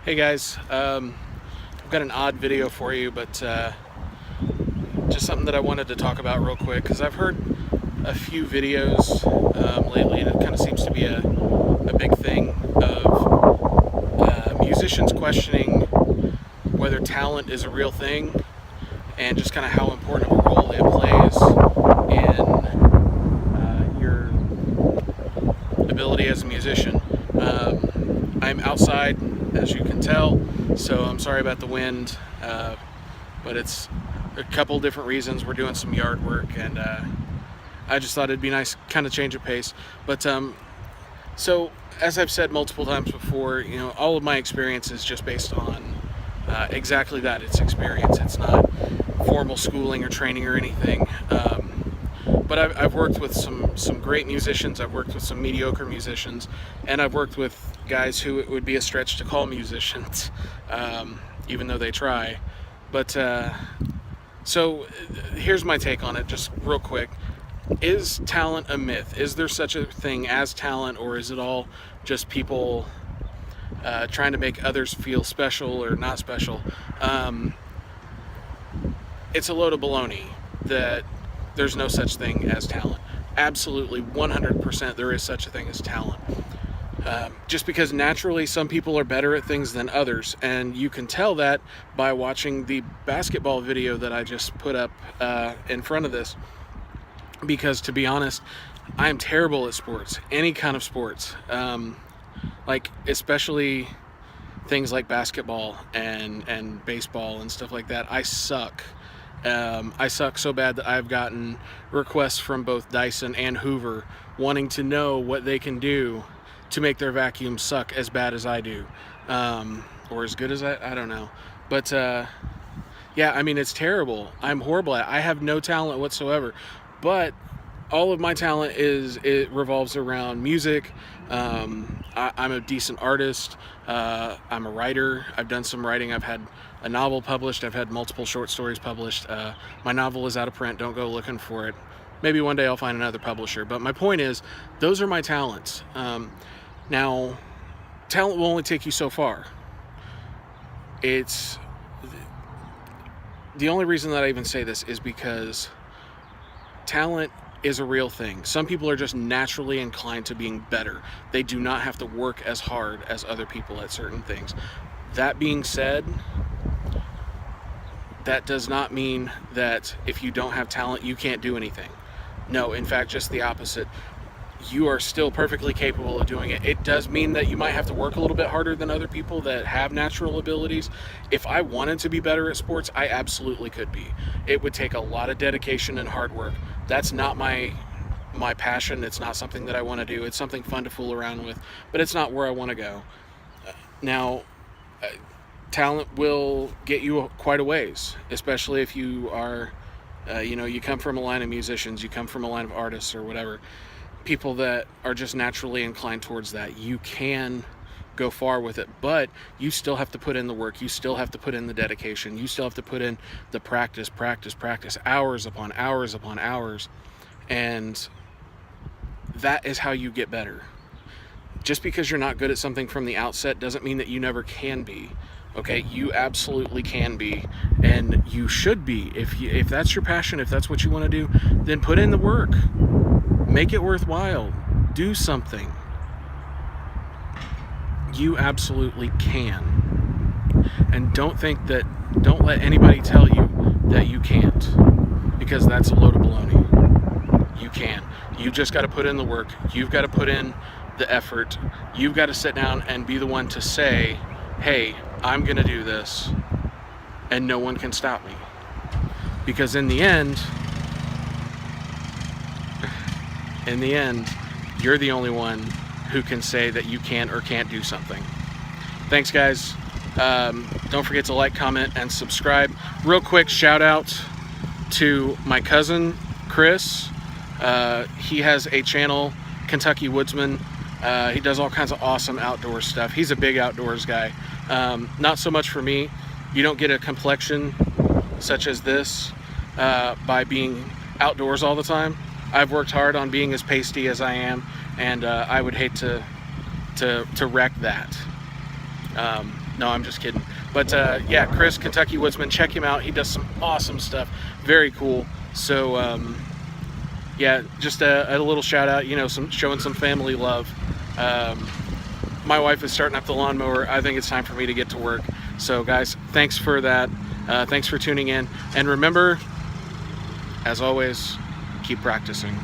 Hey guys, I've got an odd video for you, but just something that I wanted to talk about real quick because I've heard a few videos lately, and it kind of seems to be a big thing of musicians questioning whether talent is a real thing and just kind of how important of a role it plays in your ability as a musician. I'm outside, as you can tell, so I'm sorry about the wind, but it's a couple different reasons. We're doing some yard work, and I just thought it'd be nice, kind of change of pace. But so as I've said multiple times before, all of my experience is just based on exactly that. It's experience. It's not formal schooling or training or anything. But I've worked with some great musicians. I've worked with some mediocre musicians, and I've worked with guys who it would be a stretch to call musicians, even though they try. But so here's my take on it, just real quick. Is talent a myth? Is there such a thing as talent, or is it all just people trying to make others feel special or not special? It's a load of baloney that there's no such thing as talent. Absolutely, 100% there is such a thing as talent. Just because naturally some people are better at things than others, and you can tell that by watching the basketball video that I just put up in front of this, because to be honest, I'm terrible at sports, any kind of sports, like especially things like basketball and baseball and stuff like that. I suck. I suck so bad that I've gotten requests from both Dyson and Hoover wanting to know what they can do to make their vacuum suck as bad as I do, or as good as I don't know. But yeah, I mean, it's terrible. I'm horrible at it. I have no talent whatsoever, but all of my talent it revolves around music. I'm a decent artist. I'm a writer. I've done some writing. I've had a novel published. I've had multiple short stories published. My novel is out of print. Don't go looking for it. Maybe one day I'll find another publisher. But my point is, those are my talents. Now, talent will only take you so far. It's the only reason that I even say this is because talent is a real thing. Some people are just naturally inclined to being better. They do not have to work as hard as other people at certain things. That being said, that does not mean that if you don't have talent, you can't do anything. No, in fact, just the opposite. You are still perfectly capable of doing it. It does mean that you might have to work a little bit harder than other people that have natural abilities. If I wanted to be better at sports, I absolutely could be. It would take a lot of dedication and hard work. That's not my passion. It's not something that I want to do. It's something fun to fool around with, but it's not where I want to go. Now, talent will get you quite a ways, especially if you are, you come from a line of musicians, you come from a line of artists or whatever. People that are just naturally inclined towards that, you can go far with it, but you still have to put in the work. You still have to put in the dedication. You still have to put in the practice, hours upon hours upon hours, and that is how you get better. Just because you're not good at something from the outset doesn't mean that you never can be. Okay, you absolutely can be, and you should be. If that's your passion, if that's what you want to do, then put in the work. Make it worthwhile. Do something. You absolutely can. And don't let anybody tell you that you can't, because that's a load of baloney. You can. You just got to put in the work. You've got to put in the effort. You've got to sit down and be the one to say, hey, I'm going to do this, and no one can stop me. Because in the end, you're the only one who can say that you can or can't do something. Thanks, guys. Don't forget to like, comment, and subscribe. Real quick shout out to my cousin, Chris. He has a channel, Kentucky Woodsman. He does all kinds of awesome outdoor stuff. He's a big outdoors guy. Not so much for me. You don't get a complexion such as this by being outdoors all the time. I've worked hard on being as pasty as I am, and I would hate to wreck that. No, I'm just kidding. But yeah, Chris, Kentucky Woodsman, check him out. He does some awesome stuff. Very cool. So yeah, just a little shout out, showing some family love. My wife is starting up the lawnmower. I think it's time for me to get to work. So guys, thanks for that. Thanks for tuning in. And remember, as always, keep practicing.